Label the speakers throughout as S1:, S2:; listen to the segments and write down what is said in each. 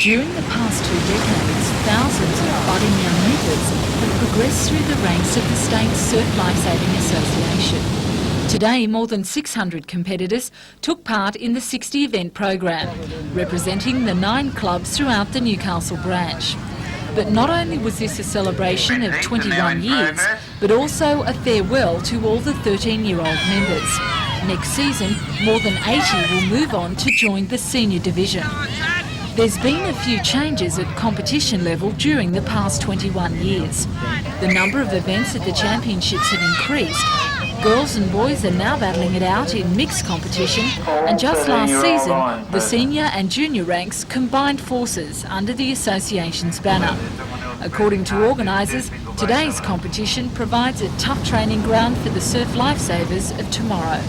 S1: During the past 2 decades, thousands of budding young leaders have progressed through the ranks of the state's Surf Lifesaving Association. Today, more than 600 competitors took part in the 60-event program, representing the 9 clubs throughout the Newcastle branch. But not only was this a celebration of 21 years, but also a farewell to all the 13-year-old members. Next season, more than 80 will move on to join the senior division. There's been a few changes at competition level during the past 21 years. The number of events at the championships have increased. Girls and boys are now battling it out in mixed competition, and just last season, the senior and junior ranks combined forces under the association's banner. According to organisers, today's competition provides a tough training ground for the surf lifesavers of tomorrow.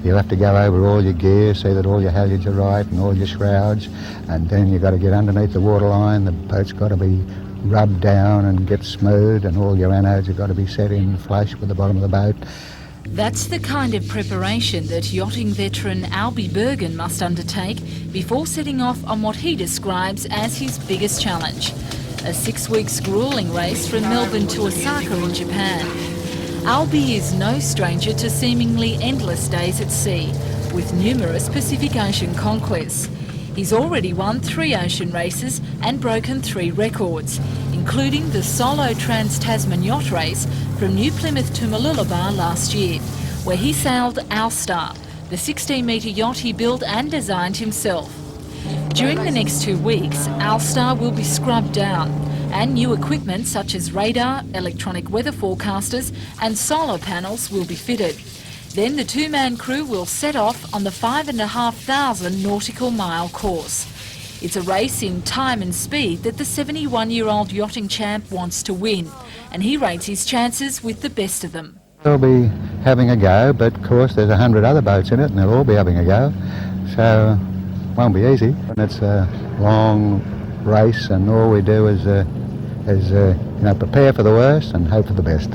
S2: You have to go over all your gear, see that all your halyards are right and all your shrouds, and then you've got to get underneath the waterline. The boat's got to be rubbed down and get smooth, and all your anodes have got to be set in flush with the bottom of the boat.
S1: That's the kind of preparation that yachting veteran Albie Bergen must undertake before setting off on what he describes as his biggest challenge, a 6-week gruelling race from Melbourne to Osaka in Japan. Albie is no stranger to seemingly endless days at sea, with numerous Pacific Ocean conquests. He's already won 3 ocean races and broken 3 records, including the solo Trans-Tasman yacht race from New Plymouth to Mooloolaba last year, where he sailed Alstar, the 16-metre yacht he built and designed himself. During the next 2 weeks, Alstar will be scrubbed down, and new equipment such as radar, electronic weather forecasters and solar panels will be fitted. Then the 2-man crew will set off on the 5,500 nautical mile course. It's a race in time and speed that the 71-year-old yachting champ wants to win, and he rates his chances with the best of them.
S2: They'll be having a go, but of course there's 100 other boats in it and they'll all be having a go, so it won't be easy. And it's a long race, and all we do is prepare for the worst and hope for the best.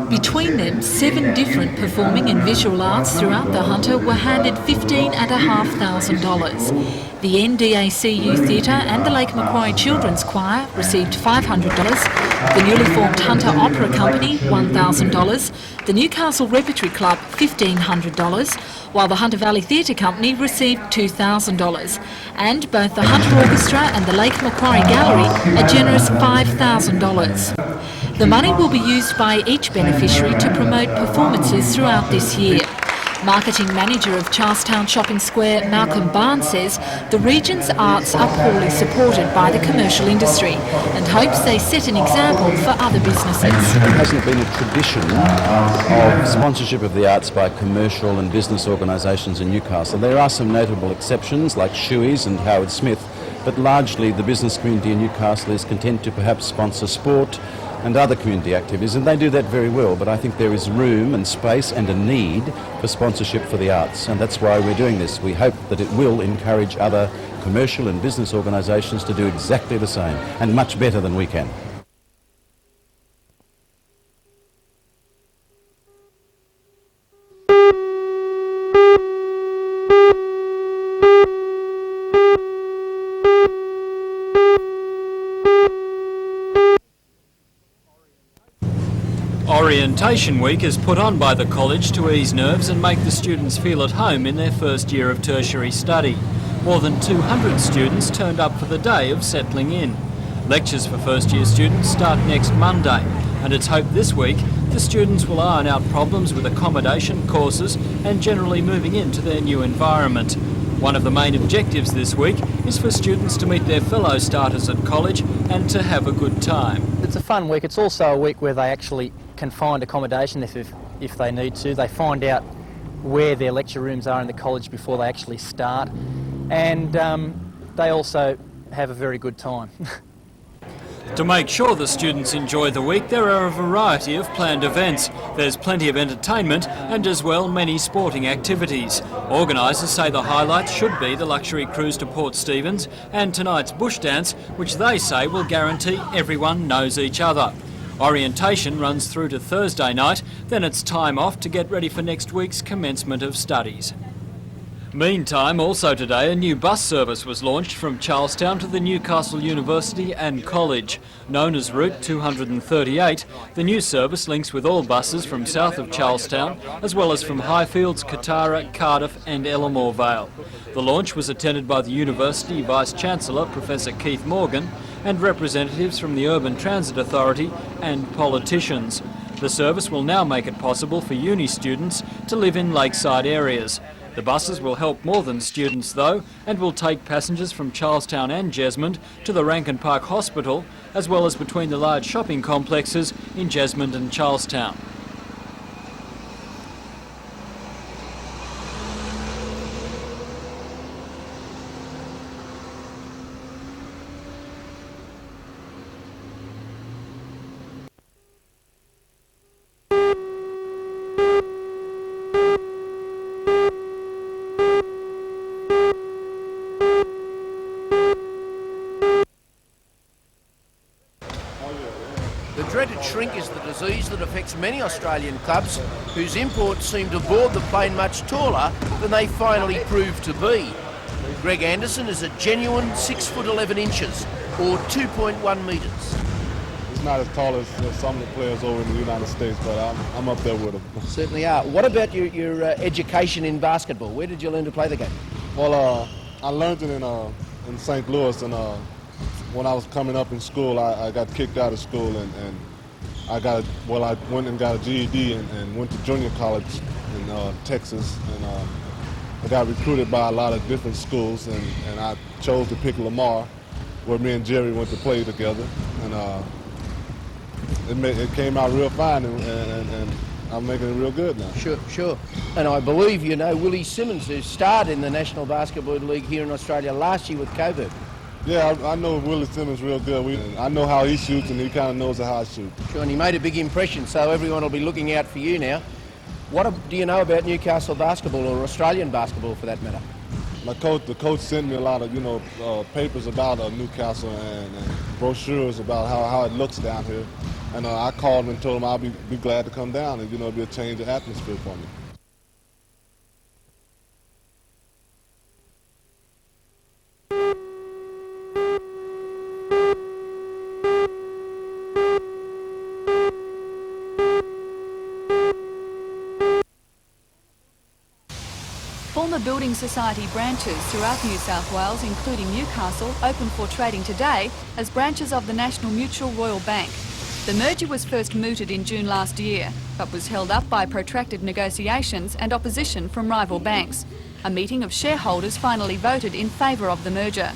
S1: Between them, 7 different performing and visual arts throughout the Hunter were handed $15,500. The NDACU Theatre and the Lake Macquarie Children's Choir received $500, the newly formed Hunter Opera Company $1,000, the Newcastle Repertory Club $1,500, while the Hunter Valley Theatre Company received $2,000, and both the Hunter Orchestra and the Lake Macquarie Gallery a generous $5,000. The money will be used by each beneficiary to promote performances throughout this year. Marketing manager of Charlestown Shopping Square, Malcolm Barnes, says the region's arts are poorly supported by the commercial industry and hopes they set an example for other businesses.
S3: There hasn't been a tradition of sponsorship of the arts by commercial and business organisations in Newcastle. There are some notable exceptions like Shuey's and Howard Smith, but largely the business community in Newcastle is content to perhaps sponsor sport and other community activities, and they do that very well, but I think there is room and space and a need for sponsorship for the arts, and that's why we're doing this. We hope that it will encourage other commercial and business organisations to do exactly the same, and much better than we can.
S4: Orientation Week is put on by the college to ease nerves and make the students feel at home in their first year of tertiary study. More than 200 students turned up for the day of settling in. Lectures for first year students start next Monday, and it's hoped this week the students will iron out problems with accommodation, courses and generally moving into their new environment. One of the main objectives this week is for students to meet their fellow starters at college and to have a good time.
S5: It's a fun week. It's also a week where they actually can find accommodation if they need to. They find out where their lecture rooms are in the college before they actually start, and they also have a very good time.
S4: To make sure the students enjoy the week, there are a variety of planned events. There's plenty of entertainment and as well many sporting activities. Organisers say the highlights should be the luxury cruise to Port Stephens and tonight's bush dance, which they say will guarantee everyone knows each other. Orientation runs through to Thursday night, then it's time off to get ready for next week's commencement of studies. Meantime, also today, a new bus service was launched from Charlestown to the Newcastle University and College. Known as Route 238, the new service links with all buses from south of Charlestown, as well as from Highfields, Katara, Cardiff and Ellamore Vale. The launch was attended by the University Vice-Chancellor, Professor Keith Morgan, and representatives from the Urban Transit Authority and politicians. The service will now make it possible for uni students to live in lakeside areas. The buses will help more than students though, and will take passengers from Charlestown and Jesmond to the Rankin Park Hospital, as well as between the large shopping complexes in Jesmond and Charlestown.
S6: The dreaded shrink is the disease that affects many Australian clubs whose imports seem to board the plane much taller than they finally prove to be. Greg Anderson is a genuine 6'11", or 2.1 metres.
S7: He's not as tall as some of the players over in the United States, but I'm up there with him.
S6: Certainly are. What about your education in basketball? Where did you learn to play the game?
S7: Well, I learned it in St. Louis, and when I was coming up in school, I got kicked out of school, and I went and got a GED and went to junior college in Texas, and I got recruited by a lot of different schools, and I chose to pick Lamar, where me and Jerry went to play together, and it came out real fine, and I'm making it real good now.
S6: Sure. And I believe you know Willie Simmons, who starred in the National Basketball League here in Australia last year with Coburg.
S7: Yeah, I know Willie Simmons real good. I know how he shoots, and he kind of knows how I shoot.
S6: Sure, and he made a big impression, so everyone will be looking out for you now. What do you know about Newcastle basketball, or Australian basketball for that matter?
S7: The coach sent me a lot of, papers about Newcastle and brochures about how it looks down here. And I called him and told him I'll be glad to come down, and it'll be a change of atmosphere for me.
S8: Former building society branches throughout New South Wales, including Newcastle, opened for trading today as branches of the National Mutual Royal Bank. The merger was first mooted in June last year, but was held up by protracted negotiations and opposition from rival banks. A meeting of shareholders finally voted in favour of the merger.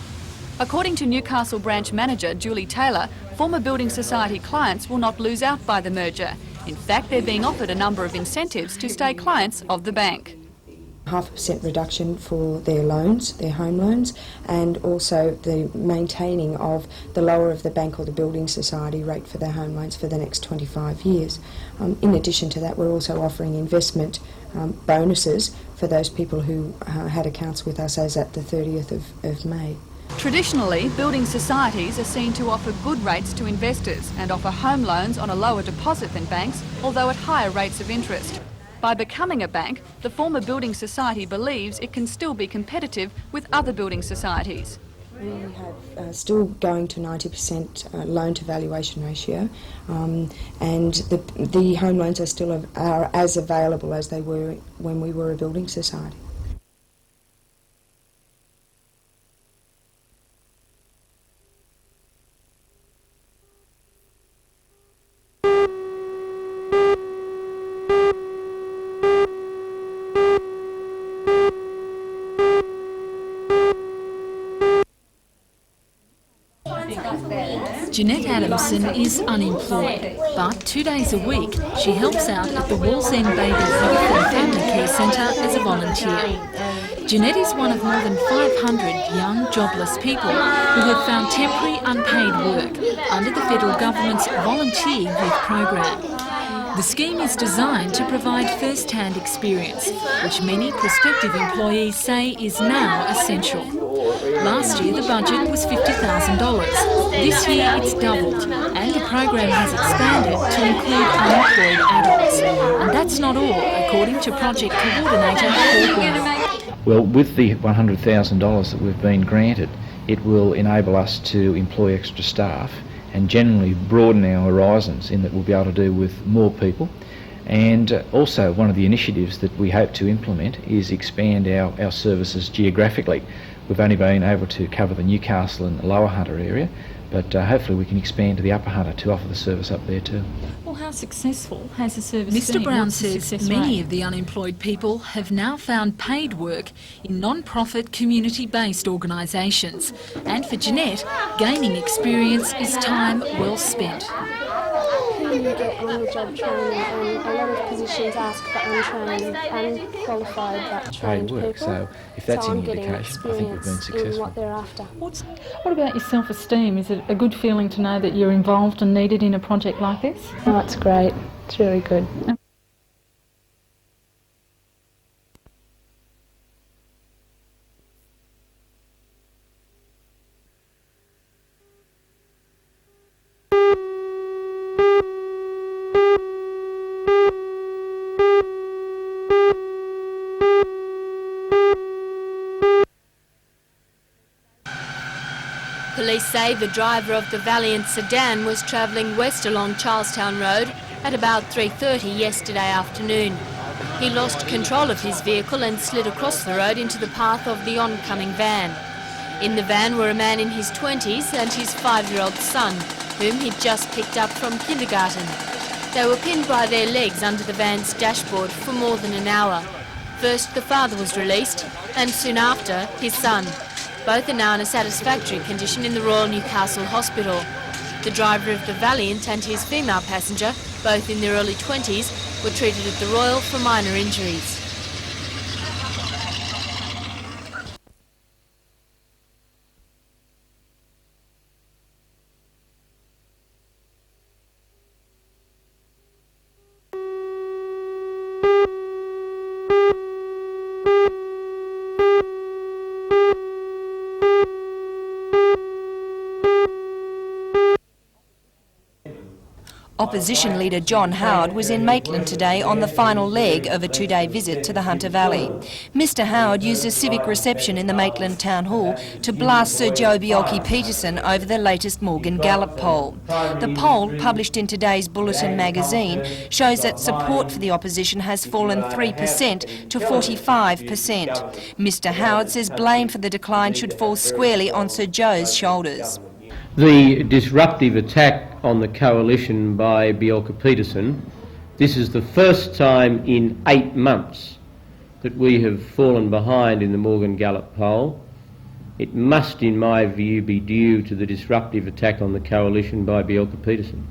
S8: According to Newcastle branch manager Julie Taylor, former building society clients will not lose out by the merger. In fact, they're being offered a number of incentives to stay clients of the bank.
S9: 0.5% reduction for their loans, their home loans, and also the maintaining of the lower of the bank or the building society rate for their home loans for the next 25 years. In addition to that, we're also offering investment bonuses for those people who had accounts with us as at the 30th of May.
S8: Traditionally, building societies are seen to offer good rates to investors and offer home loans on a lower deposit than banks, although at higher rates of interest. By becoming a bank, the former building society believes it can still be competitive with other building societies.
S9: We have still going to 90% loan to valuation ratio, and the home loans are still are as available as they were when we were a building society.
S1: Jeanette Adamson is unemployed, but 2 days a week she helps out at the Wallsend Baby Health and Family Care Centre as a volunteer. Jeanette is one of more than 500 young jobless people who have found temporary unpaid work under the federal government's Volunteer Youth Program. The scheme is designed to provide first-hand experience, which many prospective employees say is now essential. Last year the budget was $50,000. This year it's doubled, and the program has expanded to include unemployed adults. And that's not all, according to project coordinator Paul Brown.
S10: Well, with the $100,000 that we've been granted, it will enable us to employ extra staff and generally broaden our horizons in that we'll be able to do with more people. And also one of the initiatives that we hope to implement is expand our services geographically. We've only been able to cover the Newcastle and Lower Hunter area, but hopefully we can expand to the Upper Hunter to offer the service up there too.
S11: Well, how successful has the service been?
S1: Mr Brown says many
S11: rate?
S1: of the unemployed people have now found paid work in non-profit community-based organisations. And for Jeanette, gaining experience is time well spent.
S12: You get on-the-job training, and a lot of positions ask for untrained, unqualified but trained
S10: Paid work,
S12: people.
S10: so if that's
S12: I'm
S10: any
S12: getting
S10: indication, I think we've been
S12: experience in
S10: successful.
S12: what they're after.
S11: What about your self-esteem? Is it a good feeling to know that you're involved and needed in a project like this?
S12: Oh, it's great. It's really good.
S13: Police say the driver of the Valiant sedan was travelling west along Charlestown Road at about 3:30 yesterday afternoon. He lost control of his vehicle and slid across the road into the path of the oncoming van. In the van were a man in his 20s and his 5-year-old son, whom he'd just picked up from kindergarten. They were pinned by their legs under the van's dashboard for more than an hour. First the father was released, and soon after his son. Both are now in a satisfactory condition in the Royal Newcastle Hospital. The driver of the Valiant and his female passenger, both in their early 20s, were treated at the Royal for minor injuries.
S14: Opposition leader John Howard was in Maitland today on the final leg of a 2-day visit to the Hunter Valley. Mr Howard used a civic reception in the Maitland Town Hall to blast Sir Joe Bjelke-Petersen over the latest Morgan Gallup poll. The poll, published in today's Bulletin magazine, shows that support for the opposition has fallen 3% to 45%. Mr Howard says blame for the decline should fall squarely on Sir Joe's shoulders.
S15: The disruptive attack on the coalition by Bjelke-Petersen, this is the first time in 8 months that we have fallen behind in the Morgan Gallup poll. It must, in my view, be due to the disruptive attack on the coalition by Bjelke-Petersen.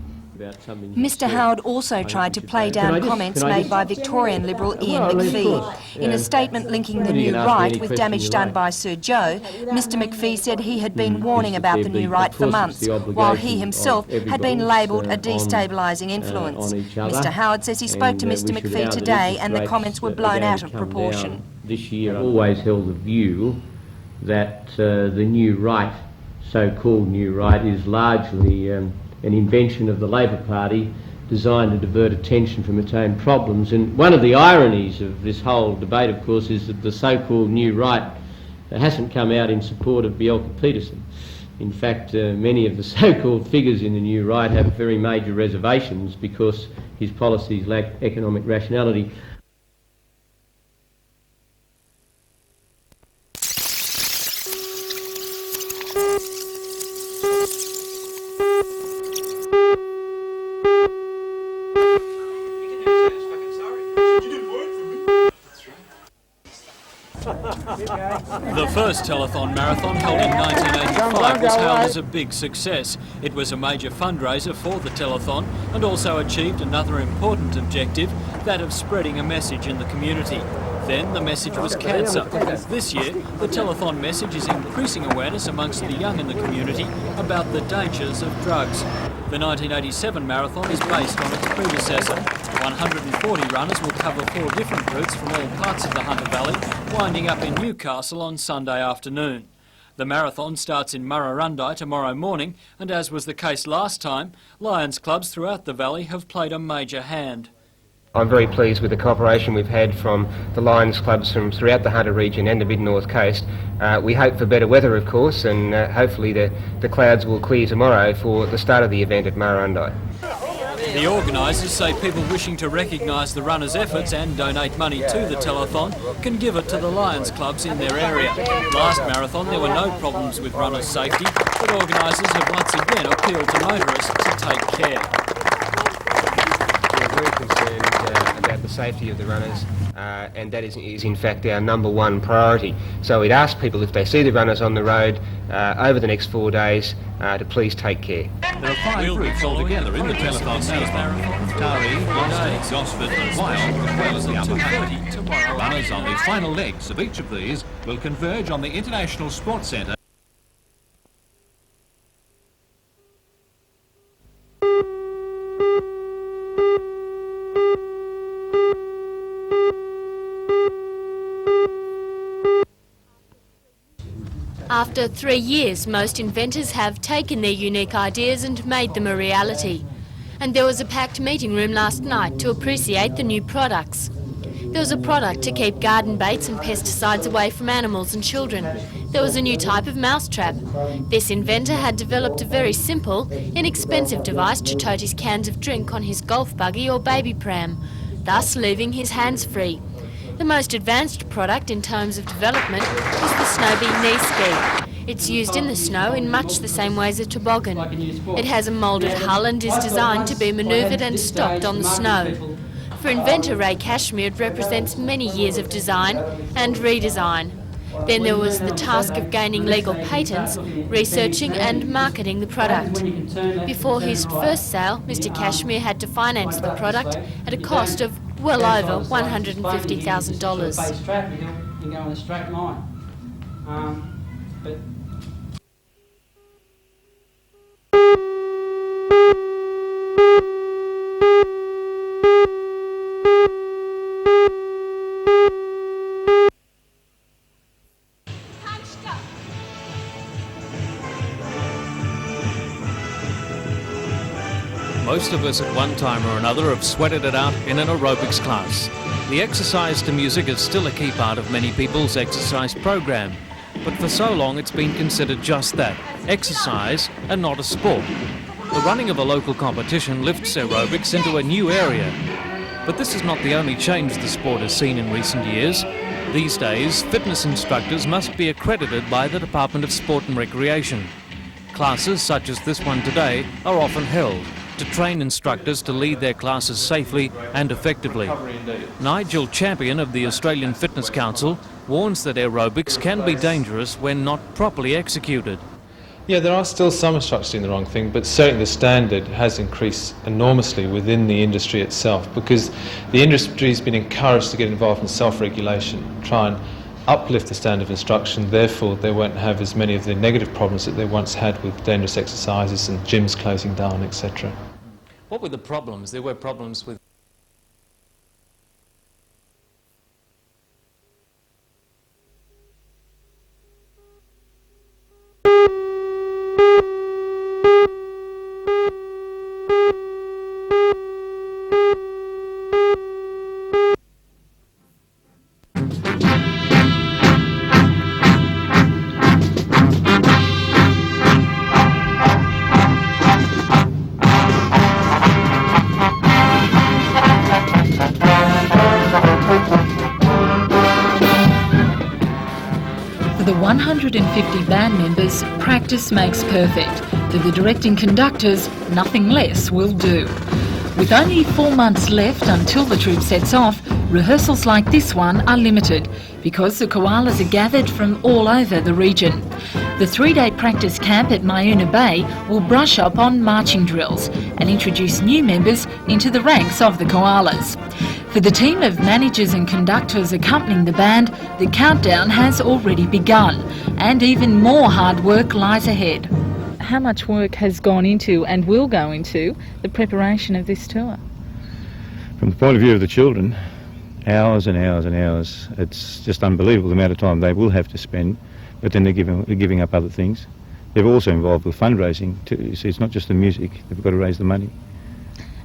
S14: Mr Howard also tried to play down comments made by Victorian Liberal Ian McPhee. In a statement linking the new right with damage done by Sir Joe, Mr McPhee said he had been warning about the new right for months, while he himself had been labelled a destabilising influence. Mr Howard says he spoke to Mr McPhee today and the comments were blown out of proportion.
S15: This year I've always held the view that the new right, so-called new right, is largely an invention of the Labor Party designed to divert attention from its own problems. And one of the ironies of this whole debate, of course, is that the so-called new right hasn't come out in support of Bjelke-Petersen. In fact, many of the so-called figures in the new right have very major reservations because his policies lack economic rationality.
S4: The first telethon marathon, held in 1985, was hailed as a big success. It was a major fundraiser for the telethon and also achieved another important objective, that of spreading a message in the community. Then the message was cancer. This year, the telethon message is increasing awareness amongst the young in the community about the dangers of drugs. The 1987 marathon is based on its predecessor. 140 runners will cover 4 different routes from all parts of the Hunter Valley, winding up in Newcastle on Sunday afternoon. The marathon starts in Murrurundi tomorrow morning, and as was the case last time, Lions clubs throughout the valley have played a major hand.
S16: I'm very pleased with the cooperation we've had from the Lions clubs from throughout the Hunter region and the mid-north coast. We hope for better weather, of course, and hopefully the clouds will clear tomorrow for the start of the event at Murrurundi.
S4: The organisers say people wishing to recognise the runners' efforts and donate money to the telethon can give it to the Lions clubs in their area. Last marathon there were no problems with runners' safety, but organisers have once again appealed to motorists to take care.
S16: We're very concerned about the safety of the runners, and that is in fact our number one priority. So we'd ask people, if they see the runners on the road over the next 4 days, to please take care.
S17: There are 5 routes altogether in the telethon marathon: Taree, Gloucester, Gosford, Wyong, as well as the Upper Country. Runners on the final legs of each of these will converge on the International Sports Centre.
S13: After 3 years, most inventors have taken their unique ideas and made them a reality. And there was a packed meeting room last night to appreciate the new products. There was a product to keep garden baits and pesticides away from animals and children. There was a new type of mousetrap. This inventor had developed a very simple, inexpensive device to tote his cans of drink on his golf buggy or baby pram, thus leaving his hands free. The most advanced product in terms of development is the Snowbee knee ski. It's used in the snow in much the same way as a toboggan. It has a moulded hull and is designed to be manoeuvred and stopped on the snow. For inventor Ray Cashmere, it represents many years of design and redesign. Then there was the task of gaining legal patents, researching and marketing the product. Before his first sale, Mr. Cashmere had to finance the product at a cost of well over $150,000.
S18: You go in a straight line.
S19: Most of us at one time or another have sweated it out in an aerobics class. The exercise to music is still a key part of many people's exercise program, but for so long it's been considered just that, exercise and not a sport. The running of a local competition lifts aerobics into a new area. But this is not the only change the sport has seen in recent years. These days, fitness instructors must be accredited by the Department of Sport and Recreation. Classes such as this one today are often held to train instructors to lead their classes safely and effectively. Nigel Champion of the Australian Fitness Council warns that aerobics can be dangerous when not properly executed.
S20: Yeah, there are still some instructors doing the wrong thing, but certainly the standard has increased enormously within the industry itself, because the industry has been encouraged to get involved in self-regulation, try and uplift the standard of instruction, therefore they won't have as many of the negative problems that they once had with dangerous exercises and gyms closing down, etc.
S19: What were the problems? There were problems with
S1: the 150 band members, practice makes perfect. For the directing conductors, nothing less will do. With only 4 months left until the troop sets off, rehearsals like this one are limited because the koalas are gathered from all over the region. The 3-day practice camp at Myuna Bay will brush up on marching drills and introduce new members into the ranks of the koalas. For the team of managers and conductors accompanying the band, the countdown has already begun and even more hard work lies ahead.
S11: How much work has gone into and will go into the preparation of this tour?
S18: From the point of view of the children, hours and hours and hours. It's just unbelievable the amount of time they will have to spend, but then they're giving up other things. They're also involved with fundraising too. So it's not just the music, they've got to raise the money.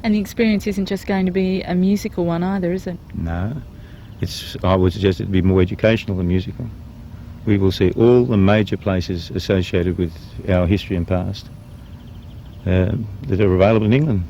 S11: And the experience isn't just going to be a musical one either, is it?
S18: No, I would suggest it'd be more educational than musical. We will see all the major places associated with our history and past that are available in England.